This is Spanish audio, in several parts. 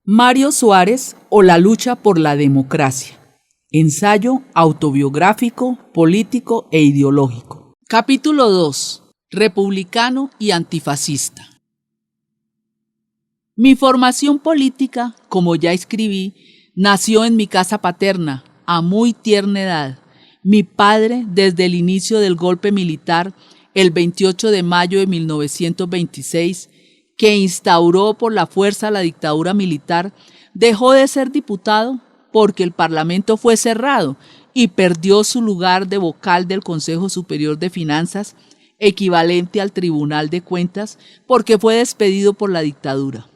Mario Suárez o la lucha por la democracia. Ensayo autobiográfico, político e ideológico. Capítulo 2. Republicano y antifascista. Mi formación política, como ya escribí, nació en mi casa paterna a muy tierna edad. Mi padre, desde el inicio del golpe militar, el 28 de mayo de 1926, que instauró por la fuerza la dictadura militar, dejó de ser diputado porque el Parlamento fue cerrado y perdió su lugar de vocal del Consejo Superior de Finanzas, equivalente al Tribunal de Cuentas, porque fue despedido por la dictadura.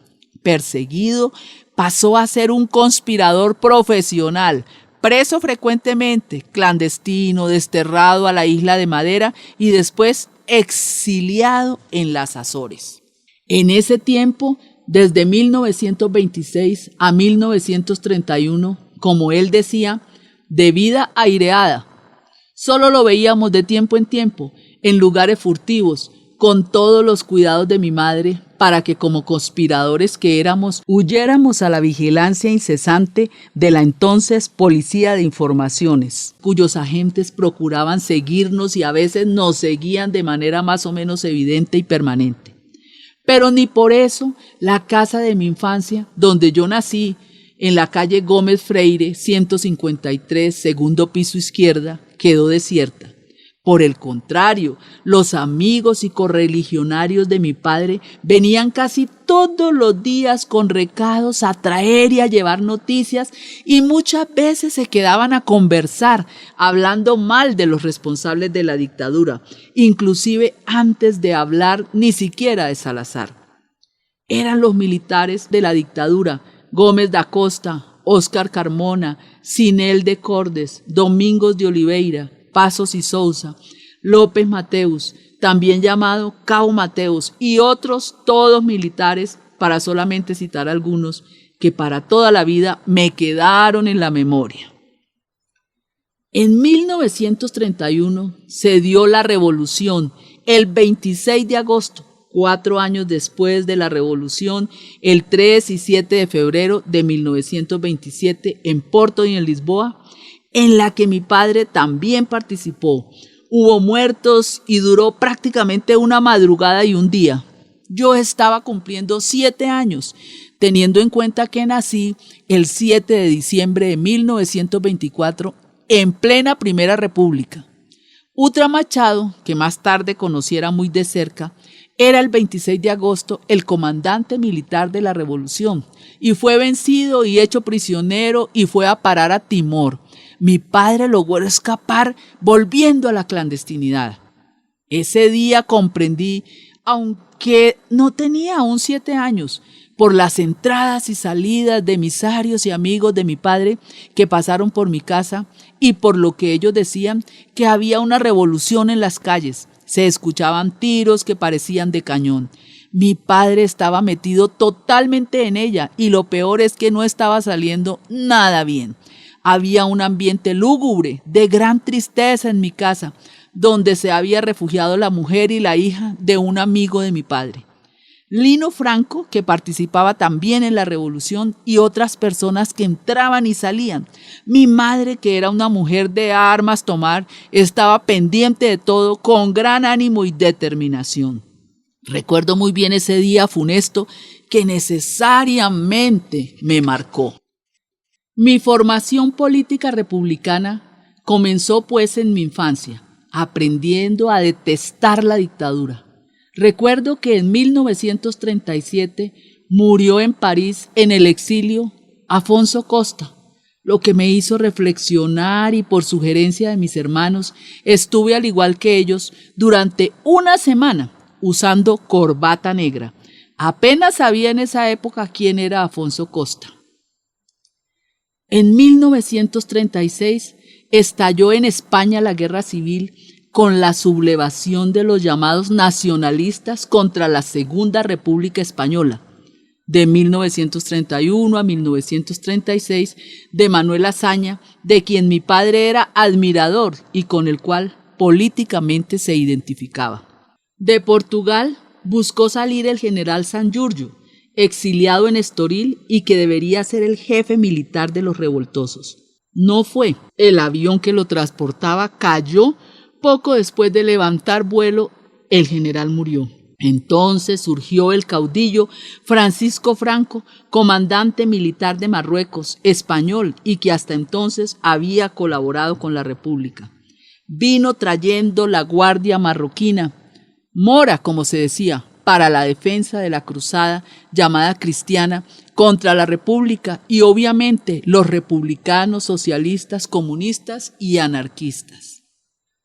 Perseguido, pasó a ser un conspirador profesional, preso frecuentemente, clandestino, desterrado a la isla de Madera y después exiliado en las Azores. En ese tiempo, desde 1926 a 1931, como él decía, de vida aireada. Solo lo veíamos de tiempo en tiempo, en lugares furtivos, con todos los cuidados de mi madre, para que como conspiradores que éramos, huyéramos a la vigilancia incesante de la entonces Policía de Informaciones, cuyos agentes procuraban seguirnos y a veces nos seguían de manera más o menos evidente y permanente. Pero ni por eso la casa de mi infancia, donde yo nací, en la calle Gómez Freire, 153, segundo piso izquierda, quedó desierta. Por el contrario, los amigos y correligionarios de mi padre venían casi todos los días con recados a traer y a llevar noticias y muchas veces se quedaban a conversar, hablando mal de los responsables de la dictadura, inclusive antes de hablar ni siquiera de Salazar. Eran los militares de la dictadura, Gómez da Costa, Óscar Carmona, Sinel de Cordes, Domingos de Oliveira, Pasos y Sousa, López Mateus, también llamado Cabo Mateus, y otros todos militares, para solamente citar algunos, que para toda la vida me quedaron en la memoria. En 1931 se dio la revolución, el 26 de agosto, 4 años después de la revolución, el 3 y 7 de febrero de 1927 en Porto y en Lisboa, en la que mi padre también participó. Hubo muertos y duró prácticamente una madrugada y un día. Yo estaba cumpliendo 7 años, teniendo en cuenta que nací el 7 de diciembre de 1924 en plena Primera República. Utra Machado, que más tarde conociera muy de cerca, era el 26 de agosto el comandante militar de la revolución y fue vencido y hecho prisionero y fue a parar a Timor. Mi padre logró escapar volviendo a la clandestinidad. Ese día comprendí, aunque no tenía aún 7 años, por las entradas y salidas de emisarios y amigos de mi padre que pasaron por mi casa y por lo que ellos decían que había una revolución en las calles. Se escuchaban tiros que parecían de cañón. Mi padre estaba metido totalmente en ella y lo peor es que no estaba saliendo nada bien. Había un ambiente lúgubre, de gran tristeza en mi casa, donde se había refugiado la mujer y la hija de un amigo de mi padre. Lino Franco, que participaba también en la revolución, y otras personas que entraban y salían. Mi madre, que era una mujer de armas tomar, estaba pendiente de todo con gran ánimo y determinación. Recuerdo muy bien ese día funesto que necesariamente me marcó. Mi formación política republicana comenzó pues en mi infancia, aprendiendo a detestar la dictadura. Recuerdo que en 1937 murió en París en el exilio Afonso Costa, lo que me hizo reflexionar y por sugerencia de mis hermanos estuve al igual que ellos durante una semana usando corbata negra. Apenas sabía en esa época quién era Afonso Costa. En 1936 estalló en España la guerra civil con la sublevación de los llamados nacionalistas contra la Segunda República Española, de 1931 a 1936, de Manuel Azaña, de quien mi padre era admirador y con el cual políticamente se identificaba. De Portugal buscó salir el general Sanjurjo, exiliado en Estoril y que debería ser el jefe militar de los revoltosos. No fue. El avión que lo transportaba cayó poco después de levantar vuelo. El general murió. Entonces surgió el caudillo Francisco Franco, comandante militar de Marruecos, español y que hasta entonces había colaborado con la República. Vino trayendo la guardia marroquina, mora como se decía, para la defensa de la cruzada llamada cristiana contra la República y obviamente los republicanos, socialistas, comunistas y anarquistas.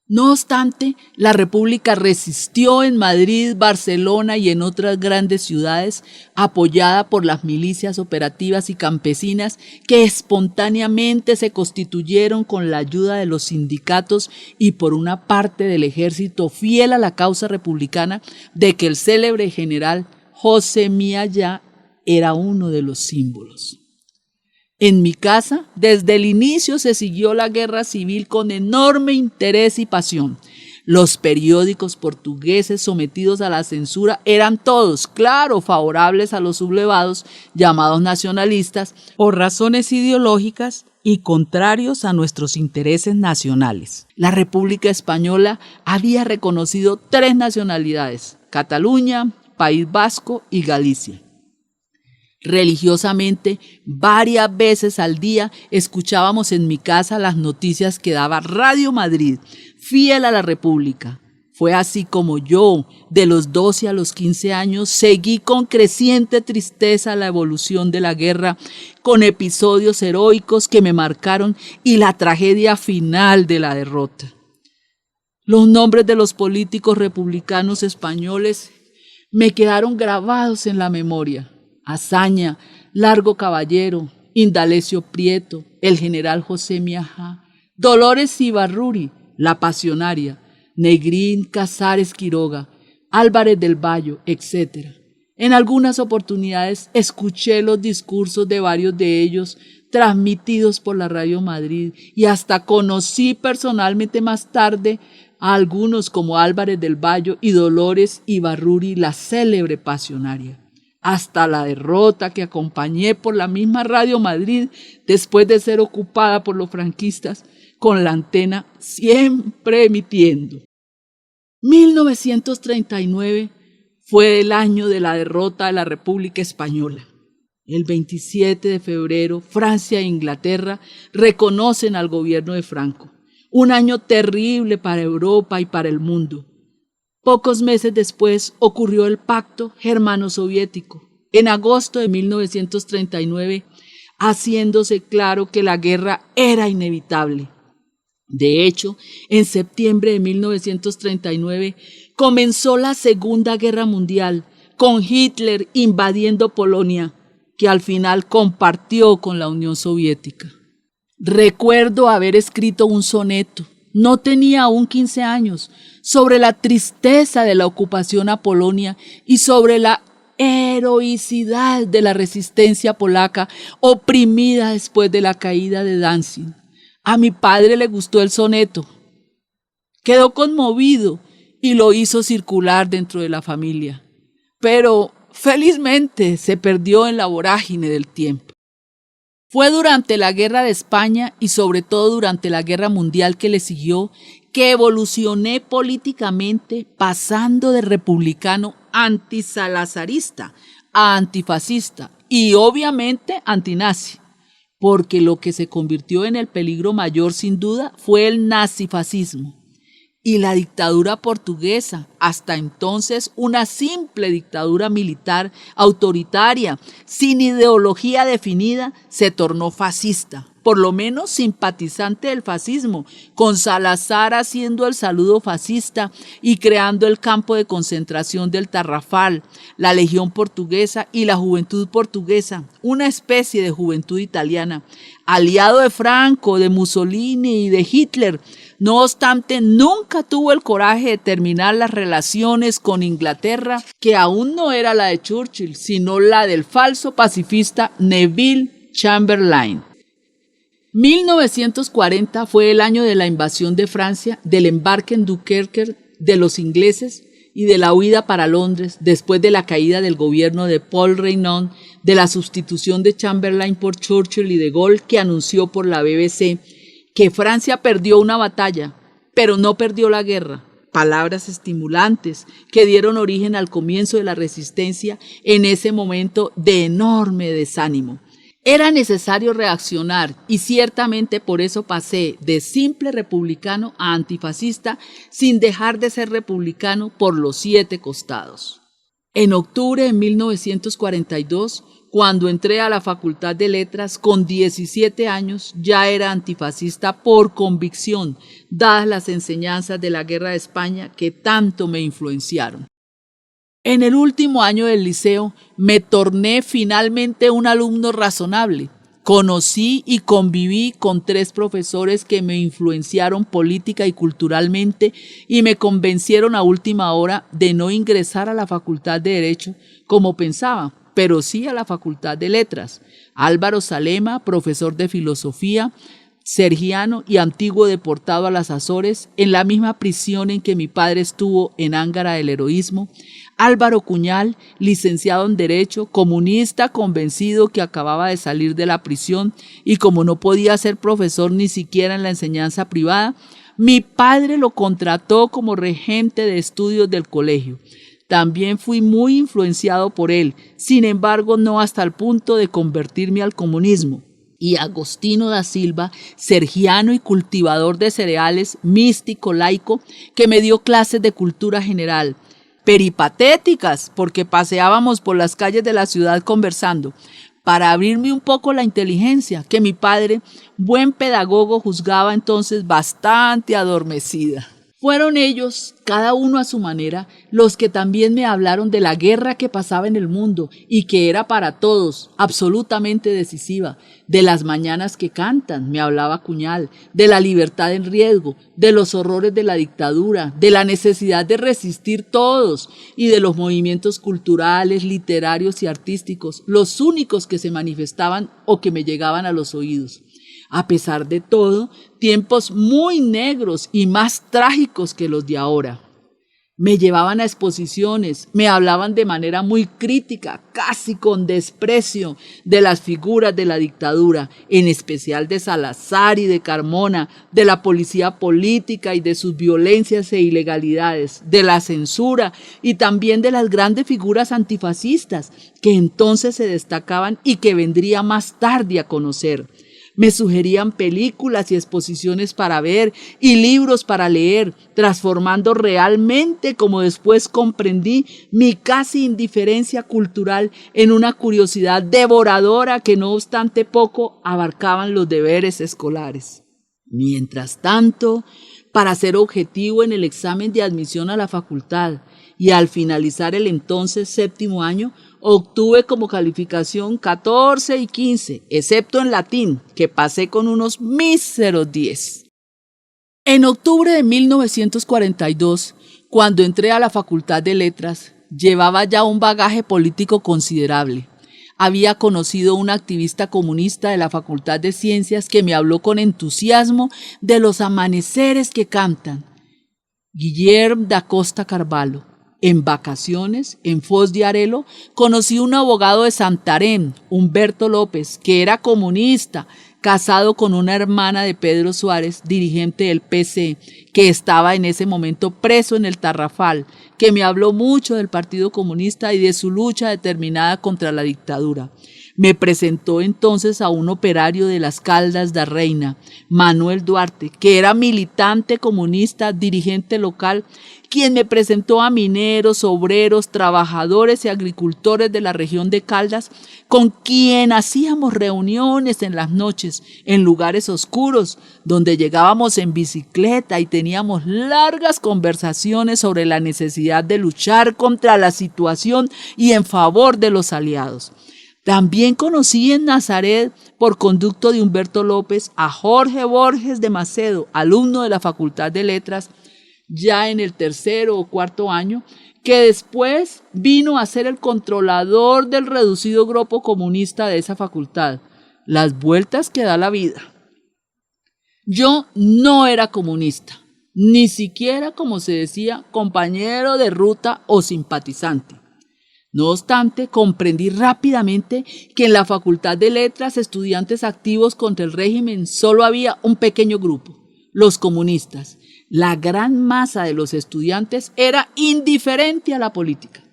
No obstante, la República resistió en Madrid, Barcelona y en otras grandes ciudades, apoyada por las milicias operativas y campesinas que espontáneamente se constituyeron con la ayuda de los sindicatos y por una parte del ejército fiel a la causa republicana de que el célebre general José Mialla era uno de los símbolos. En mi casa, desde el inicio se siguió la guerra civil con enorme interés y pasión. Los periódicos portugueses sometidos a la censura eran todos, claro, favorables a los sublevados llamados nacionalistas por razones ideológicas y contrarios a nuestros intereses nacionales. La República Española había reconocido 3 nacionalidades: Cataluña, País Vasco y Galicia. Religiosamente, varias veces al día escuchábamos en mi casa las noticias que daba Radio Madrid, fiel a la República. Fue así como yo, de los 12 a los 15 años, seguí con creciente tristeza la evolución de la guerra, con episodios heroicos que me marcaron y la tragedia final de la derrota. Los nombres de los políticos republicanos españoles me quedaron grabados en la memoria: Azaña, Largo Caballero, Indalecio Prieto, el general José Miaja, Dolores Ibarruri, la Pasionaria, Negrín Casares Quiroga, Álvarez del Valle, etc. En algunas oportunidades escuché los discursos de varios de ellos transmitidos por la Radio Madrid y hasta conocí personalmente más tarde a algunos como Álvarez del Valle y Dolores Ibarruri, la célebre Pasionaria. Hasta la derrota que acompañé por la misma Radio Madrid después de ser ocupada por los franquistas, con la antena siempre emitiendo. 1939 fue el año de la derrota de la República Española. El 27 de febrero, Francia e Inglaterra reconocen al gobierno de Franco. Un año terrible para Europa y para el mundo. Pocos meses después ocurrió el Pacto Germano-Soviético, en agosto de 1939, haciéndose claro que la guerra era inevitable. De hecho, en septiembre de 1939 comenzó la Segunda Guerra Mundial, con Hitler invadiendo Polonia, que al final compartió con la Unión Soviética. Recuerdo haber escrito un soneto, no tenía aún 15 años, sobre la tristeza de la ocupación a Polonia y sobre la heroicidad de la resistencia polaca oprimida después de la caída de Danzig. A mi padre le gustó el soneto, quedó conmovido y lo hizo circular dentro de la familia, pero felizmente se perdió en la vorágine del tiempo. Fue durante la Guerra de España y sobre todo durante la Guerra Mundial que le siguió que evolucioné políticamente, pasando de republicano antisalazarista a antifascista y obviamente antinazi, porque lo que se convirtió en el peligro mayor sin duda fue el nazifascismo y la dictadura portuguesa, hasta entonces una simple dictadura militar autoritaria, sin ideología definida, se tornó fascista, por lo menos simpatizante del fascismo, con Salazar haciendo el saludo fascista y creando el campo de concentración del Tarrafal, la Legión Portuguesa y la Juventud Portuguesa, una especie de juventud italiana, aliado de Franco, de Mussolini y de Hitler. No obstante, nunca tuvo el coraje de terminar las relaciones con Inglaterra, que aún no era la de Churchill, sino la del falso pacifista Neville Chamberlain. 1940 fue el año de la invasión de Francia, del embarque en Dunkerque de los ingleses y de la huida para Londres después de la caída del gobierno de Paul Reynaud, de la sustitución de Chamberlain por Churchill y de Gaulle, que anunció por la BBC que Francia perdió una batalla, pero no perdió la guerra. Palabras estimulantes que dieron origen al comienzo de la resistencia en ese momento de enorme desánimo. Era necesario reaccionar y ciertamente por eso pasé de simple republicano a antifascista sin dejar de ser republicano por los 7 costados. En octubre de 1942, cuando entré a la Facultad de Letras con 17 años, ya era antifascista por convicción, dadas las enseñanzas de la Guerra de España que tanto me influenciaron. En el último año del liceo me torné finalmente un alumno razonable. Conocí y conviví con 3 profesores que me influenciaron política y culturalmente y me convencieron a última hora de no ingresar a la Facultad de Derecho como pensaba, pero sí a la Facultad de Letras. Álvaro Salema, profesor de filosofía, sergiano y antiguo deportado a las Azores, en la misma prisión en que mi padre estuvo en Ángara del Heroísmo. Álvaro Cuñal, licenciado en Derecho, comunista convencido que acababa de salir de la prisión y como no podía ser profesor ni siquiera en la enseñanza privada, mi padre lo contrató como regente de estudios del colegio. También fui muy influenciado por él, sin embargo no hasta el punto de convertirme al comunismo. Y Agostino da Silva, sergiano y cultivador de cereales, místico, laico, que me dio clases de cultura general, peripatéticas, porque paseábamos por las calles de la ciudad conversando, para abrirme un poco la inteligencia, que mi padre, buen pedagogo, juzgaba entonces bastante adormecida. Fueron ellos, cada uno a su manera, los que también me hablaron de la guerra que pasaba en el mundo y que era para todos absolutamente decisiva, de las mañanas que cantan, me hablaba Cuñal, de la libertad en riesgo, de los horrores de la dictadura, de la necesidad de resistir todos y de los movimientos culturales, literarios y artísticos, los únicos que se manifestaban o que me llegaban a los oídos. A pesar de todo, tiempos muy negros y más trágicos que los de ahora. Me llevaban a exposiciones, me hablaban de manera muy crítica, casi con desprecio, de las figuras de la dictadura, en especial de Salazar y de Carmona, de la policía política y de sus violencias e ilegalidades, de la censura y también de las grandes figuras antifascistas que entonces se destacaban y que vendría más tarde a conocer. Me sugerían películas y exposiciones para ver y libros para leer, transformando realmente, como después comprendí, mi casi indiferencia cultural en una curiosidad devoradora que no obstante poco abarcaban los deberes escolares. Mientras tanto, para ser objetivo en el examen de admisión a la facultad y al finalizar el entonces 7º año, obtuve como calificación 14 y 15, excepto en latín, que pasé con unos míseros 10. En octubre de 1942, cuando entré a la Facultad de Letras, llevaba ya un bagaje político considerable. Había conocido una activista comunista de la Facultad de Ciencias que me habló con entusiasmo de los amaneceres que cantan. Guillermo da Costa Carvalho. En vacaciones, en Foz de Arelo, conocí un abogado de Santarém, Humberto López, que era comunista, casado con una hermana de Pedro Suárez, dirigente del PC, que estaba en ese momento preso en el Tarrafal, que me habló mucho del Partido Comunista y de su lucha determinada contra la dictadura. Me presentó entonces a un operario de las Caldas da Reina, Manuel Duarte, que era militante comunista, dirigente local, quien me presentó a mineros, obreros, trabajadores y agricultores de la región de Caldas, con quien hacíamos reuniones en las noches, en lugares oscuros, donde llegábamos en bicicleta y teníamos largas conversaciones sobre la necesidad de luchar contra la situación y en favor de los aliados. También conocí en Nazaret, por conducto de Humberto López, a Jorge Borges de Macedo, alumno de la Facultad de Letras, ya en el 3º o 4º año, que después vino a ser el controlador del reducido grupo comunista de esa facultad. Las vueltas que da la vida. Yo no era comunista, ni siquiera, como se decía, compañero de ruta o simpatizante. No obstante, comprendí rápidamente que en la Facultad de Letras, estudiantes activos contra el régimen, solo había un pequeño grupo, los comunistas. La gran masa de los estudiantes era indiferente a la política.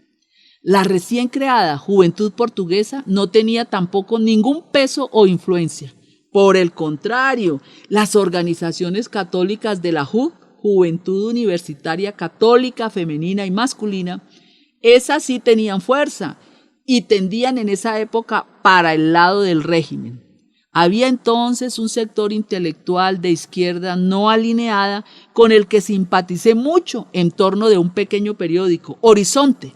La recién creada Juventud Portuguesa no tenía tampoco ningún peso o influencia. Por el contrario, las organizaciones católicas de la JUC, Juventud Universitaria Católica, Femenina y Masculina, esas sí tenían fuerza y tendían en esa época para el lado del régimen. Había entonces un sector intelectual de izquierda no alineada con el que simpaticé mucho en torno de un pequeño periódico, Horizonte,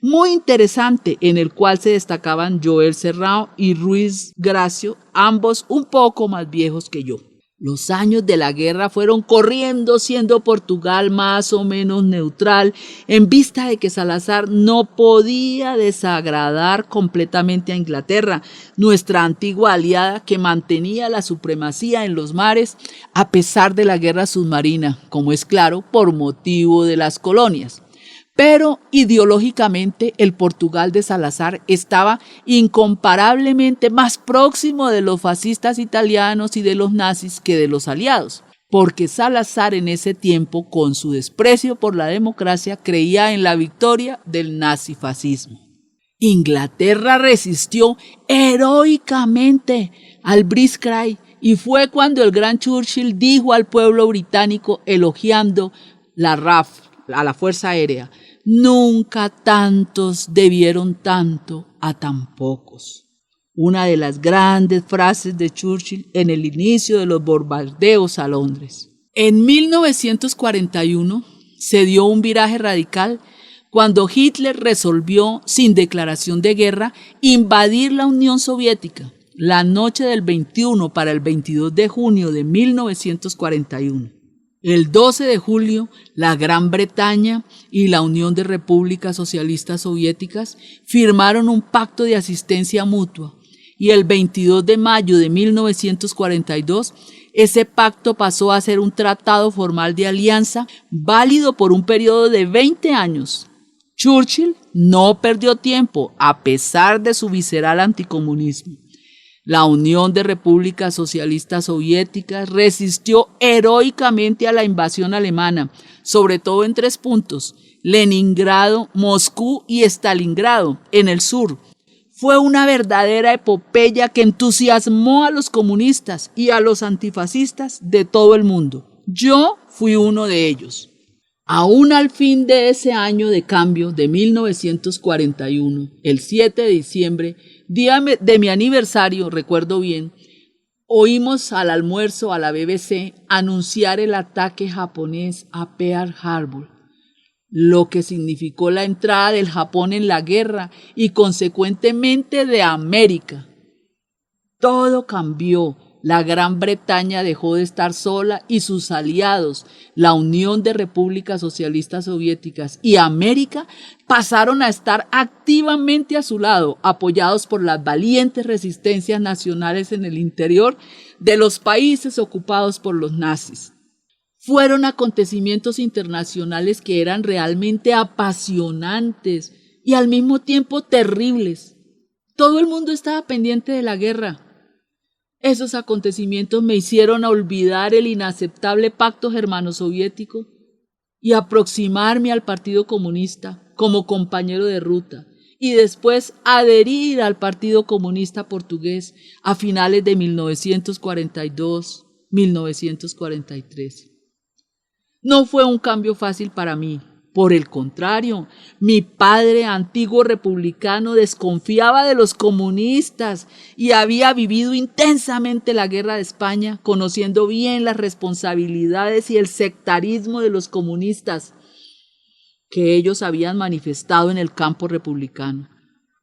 muy interesante, en el cual se destacaban Joel Serrao y Ruiz Gracio, ambos un poco más viejos que yo. Los años de la guerra fueron corriendo, siendo Portugal más o menos neutral, en vista de que Salazar no podía desagradar completamente a Inglaterra, nuestra antigua aliada que mantenía la supremacía en los mares a pesar de la guerra submarina, como es claro, por motivo de las colonias. Pero ideológicamente el Portugal de Salazar estaba incomparablemente más próximo de los fascistas italianos y de los nazis que de los aliados, porque Salazar en ese tiempo, con su desprecio por la democracia, creía en la victoria del nazifascismo. Inglaterra resistió heroicamente al Blitzkrieg y fue cuando el gran Churchill dijo al pueblo británico, elogiando la RAF, a la Fuerza Aérea: nunca tantos debieron tanto a tan pocos. Una de las grandes frases de Churchill en el inicio de los bombardeos a Londres. En 1941 se dio un viraje radical cuando Hitler resolvió, sin declaración de guerra, invadir la Unión Soviética la noche del 21 para el 22 de junio de 1941. El 12 de julio, la Gran Bretaña y la Unión de Repúblicas Socialistas Soviéticas firmaron un pacto de asistencia mutua y el 22 de mayo de 1942 ese pacto pasó a ser un tratado formal de alianza válido por un periodo de 20 años. Churchill no perdió tiempo a pesar de su visceral anticomunismo. La Unión de Repúblicas Socialistas Soviéticas resistió heroicamente a la invasión alemana, sobre todo en 3 puntos: Leningrado, Moscú y Stalingrado, en el sur. Fue una verdadera epopeya que entusiasmó a los comunistas y a los antifascistas de todo el mundo. Yo fui uno de ellos. Aún al fin de ese año de cambio de 1941, el 7 de diciembre, día de mi aniversario, recuerdo bien, oímos al almuerzo a la BBC anunciar el ataque japonés a Pearl Harbor, lo que significó la entrada del Japón en la guerra y consecuentemente de América. Todo cambió. La Gran Bretaña dejó de estar sola y sus aliados, la Unión de Repúblicas Socialistas Soviéticas y América, pasaron a estar activamente a su lado, apoyados por las valientes resistencias nacionales en el interior de los países ocupados por los nazis. Fueron acontecimientos internacionales que eran realmente apasionantes y al mismo tiempo terribles. Todo el mundo estaba pendiente de la guerra. Esos acontecimientos me hicieron olvidar el inaceptable pacto germano-soviético y aproximarme al Partido Comunista como compañero de ruta y después adherir al Partido Comunista Portugués a finales de 1942-1943. No fue un cambio fácil para mí. Por el contrario, mi padre, antiguo republicano, desconfiaba de los comunistas y había vivido intensamente la guerra de España, conociendo bien las responsabilidades y el sectarismo de los comunistas que ellos habían manifestado en el campo republicano.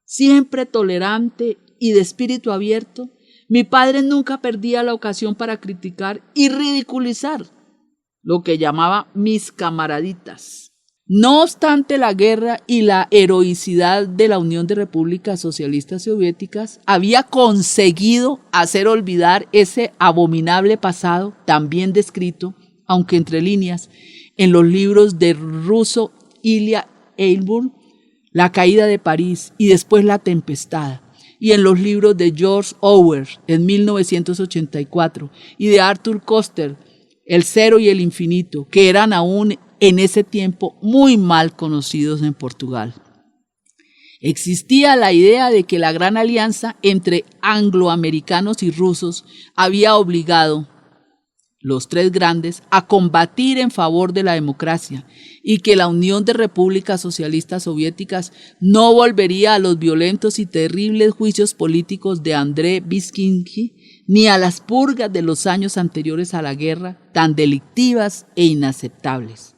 Siempre tolerante y de espíritu abierto, mi padre nunca perdía la ocasión para criticar y ridiculizar lo que llamaba mis camaraditas. No obstante, la guerra y la heroicidad de la Unión de Repúblicas Socialistas Soviéticas había conseguido hacer olvidar ese abominable pasado tan bien descrito aunque entre líneas, en los libros de ruso Ilya Eilburn, La caída de París y después La tempestad, y en los libros de George Orwell en 1984 y de Arthur Koestler, El cero y el infinito, que eran aún en ese tiempo muy mal conocidos en Portugal. Existía la idea de que la gran alianza entre angloamericanos y rusos había obligado los tres grandes a combatir en favor de la democracia y que la Unión de Repúblicas Socialistas Soviéticas no volvería a los violentos y terribles juicios políticos de André Vyskynsky ni a las purgas de los años anteriores a la guerra, tan delictivas e inaceptables.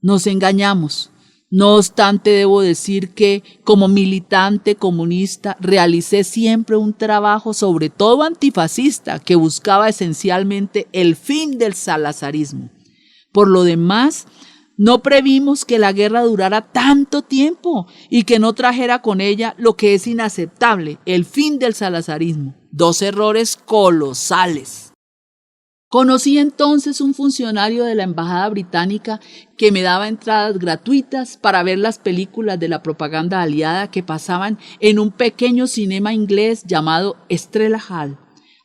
Nos engañamos. No obstante, debo decir que, como militante comunista, realicé siempre un trabajo, sobre todo antifascista, que buscaba esencialmente el fin del salazarismo. Por lo demás, no previmos que la guerra durara tanto tiempo y que no trajera con ella lo que es inaceptable, el fin del salazarismo. 2 errores colosales. Conocí entonces un funcionario de la embajada británica que me daba entradas gratuitas para ver las películas de la propaganda aliada que pasaban en un pequeño cinema inglés llamado Estrela Hall.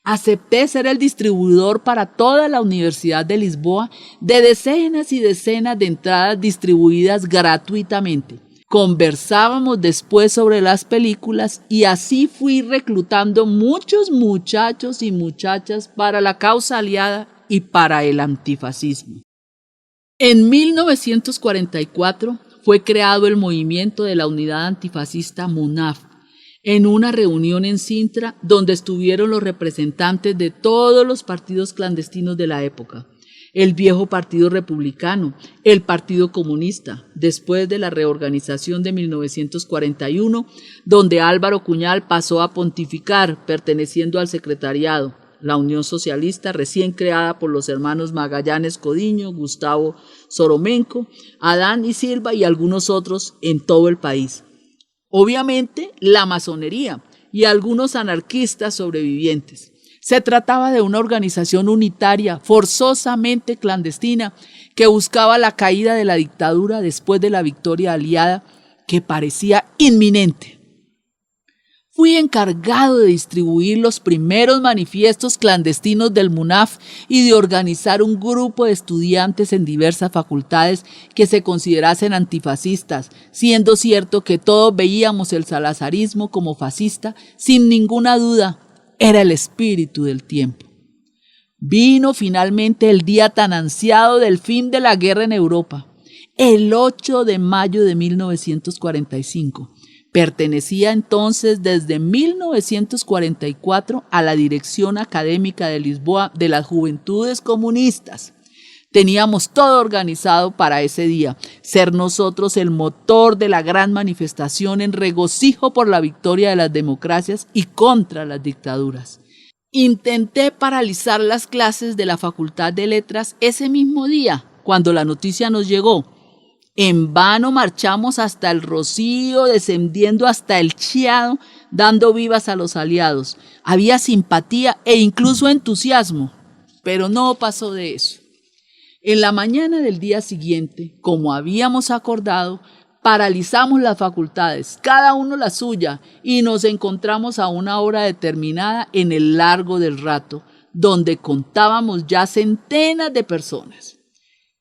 Acepté ser el distribuidor para toda la Universidad de Lisboa de decenas y decenas de entradas distribuidas gratuitamente. Conversábamos después sobre las películas y así fui reclutando muchos muchachos y muchachas para la causa aliada y para el antifascismo. En 1944 fue creado el movimiento de la unidad antifascista MUNAF en una reunión en Sintra donde estuvieron los representantes de todos los partidos clandestinos de la época. El viejo Partido Republicano, el Partido Comunista, después de la reorganización de 1941, donde Álvaro Cuñal pasó a pontificar, perteneciendo al secretariado, la Unión Socialista, recién creada por los hermanos Magallanes Codiño, Gustavo Soromenko, Adán y Silva y algunos otros en todo el país. Obviamente, la masonería y algunos anarquistas sobrevivientes. Se trataba de una organización unitaria, forzosamente clandestina, que buscaba la caída de la dictadura después de la victoria aliada, que parecía inminente. Fui encargado de distribuir los primeros manifiestos clandestinos del MUNAF y de organizar un grupo de estudiantes en diversas facultades que se considerasen antifascistas, siendo cierto que todos veíamos el salazarismo como fascista, sin ninguna duda. Era el espíritu del tiempo. Vino finalmente el día tan ansiado del fin de la guerra en Europa, el 8 de mayo de 1945. Pertenecía entonces desde 1944 a la Dirección Académica de Lisboa de las Juventudes Comunistas. Teníamos todo organizado para ese día, ser nosotros el motor de la gran manifestación en regocijo por la victoria de las democracias y contra las dictaduras. Intenté paralizar las clases de la Facultad de Letras ese mismo día, cuando la noticia nos llegó. En vano marchamos hasta el Rocío, descendiendo hasta el Chiado, dando vivas a los aliados. Había simpatía e incluso entusiasmo, pero no pasó de eso. En la mañana del día siguiente, como habíamos acordado, paralizamos las facultades, cada uno la suya, y nos encontramos a una hora determinada en el Largo del Rato, donde contábamos ya centenas de personas.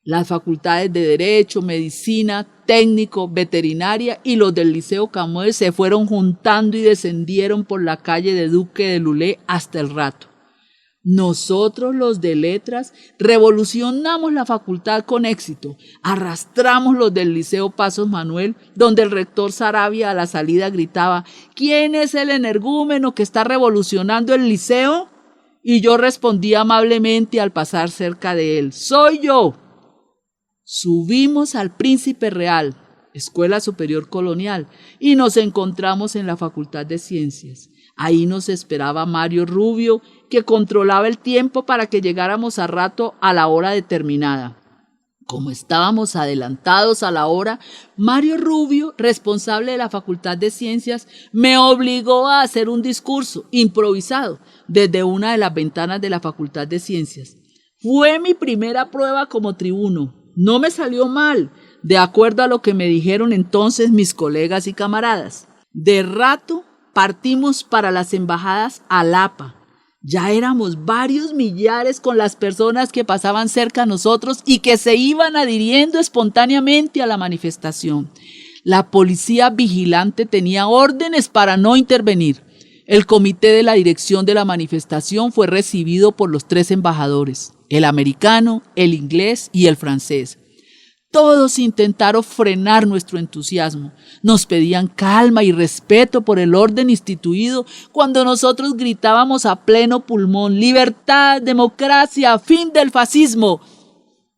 Las facultades de Derecho, Medicina, Técnico, Veterinaria y los del Liceo Camoes se fueron juntando y descendieron por la calle de Duque de Lulé hasta el Rato. Nosotros, los de Letras, revolucionamos la facultad con éxito. Arrastramos los del Liceo Pasos Manuel, donde el rector Saravia a la salida gritaba: ¿quién es el energúmeno que está revolucionando el liceo? Y yo respondí amablemente al pasar cerca de él: ¡soy yo! Subimos al Príncipe Real, Escuela Superior Colonial, y nos encontramos en la Facultad de Ciencias. Ahí nos esperaba Mario Rubio, que controlaba el tiempo para que llegáramos a rato a la hora determinada. Como estábamos adelantados a la hora, Mario Rubio, responsable de la Facultad de Ciencias, me obligó a hacer un discurso improvisado desde una de las ventanas de la Facultad de Ciencias. Fue mi primera prueba como tribuno. No me salió mal, de acuerdo a lo que me dijeron entonces mis colegas y camaradas. De rato partimos para las embajadas a Lapa. Ya éramos varios millares con las personas que pasaban cerca a nosotros y que se iban adhiriendo espontáneamente a la manifestación. La policía vigilante tenía órdenes para no intervenir. El comité de la dirección de la manifestación fue recibido por los 3 embajadores, el americano, el inglés y el francés. Todos intentaron frenar nuestro entusiasmo. Nos pedían calma y respeto por el orden instituido cuando nosotros gritábamos a pleno pulmón: libertad, democracia, fin del fascismo.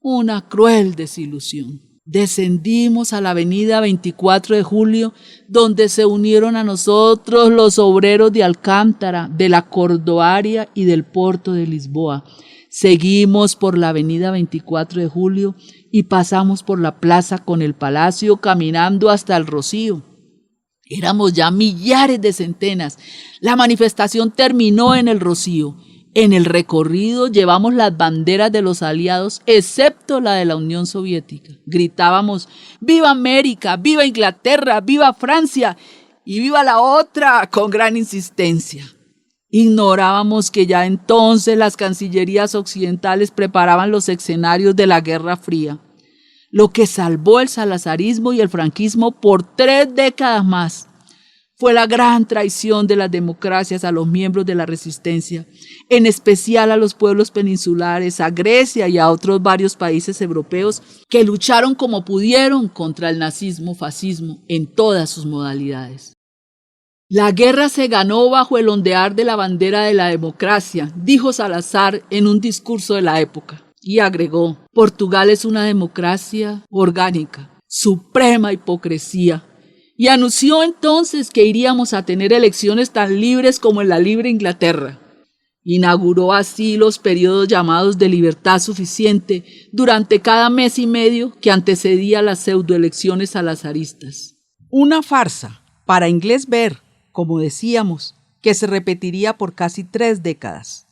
Una cruel desilusión. Descendimos a la avenida 24 de Julio, donde se unieron a nosotros los obreros de Alcántara, de la Cordoaria y del Porto de Lisboa. Seguimos por la avenida 24 de Julio y pasamos por la plaza con el Palacio caminando hasta el Rocío. Éramos ya millares de centenas. La manifestación terminó en el Rocío. En el recorrido llevamos las banderas de los aliados, excepto la de la Unión Soviética. Gritábamos: ¡Viva América! ¡Viva Inglaterra! ¡Viva Francia! ¡Y viva la otra!, con gran insistencia. Ignorábamos que ya entonces las cancillerías occidentales preparaban los escenarios de la Guerra Fría, lo que salvó el salazarismo y el franquismo por 3 décadas más. Fue la gran traición de las democracias a los miembros de la resistencia, en especial a los pueblos peninsulares, a Grecia y a otros varios países europeos que lucharon como pudieron contra el nazismo-fascismo en todas sus modalidades. La guerra se ganó bajo el ondear de la bandera de la democracia, dijo Salazar en un discurso de la época, y agregó: Portugal es una democracia orgánica, suprema hipocresía. Y anunció entonces que iríamos a tener elecciones tan libres como en la libre Inglaterra. Inauguró así los periodos llamados de libertad suficiente durante cada mes y medio que antecedía las pseudoelecciones salazaristas. Una farsa, para inglés ver, como decíamos, que se repetiría por casi 3 décadas.